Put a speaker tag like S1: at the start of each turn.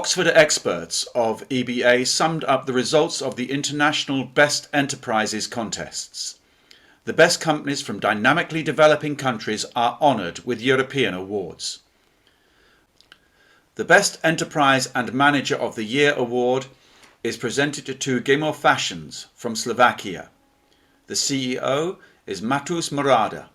S1: Oxford experts of EBA summed up the results of the International Best Enterprises contests. The best companies from dynamically developing countries are honoured with European awards. The Best Enterprise and Manager of the Year award is presented to GEMOR Fashions from Slovakia. The CEO is Matus Murada.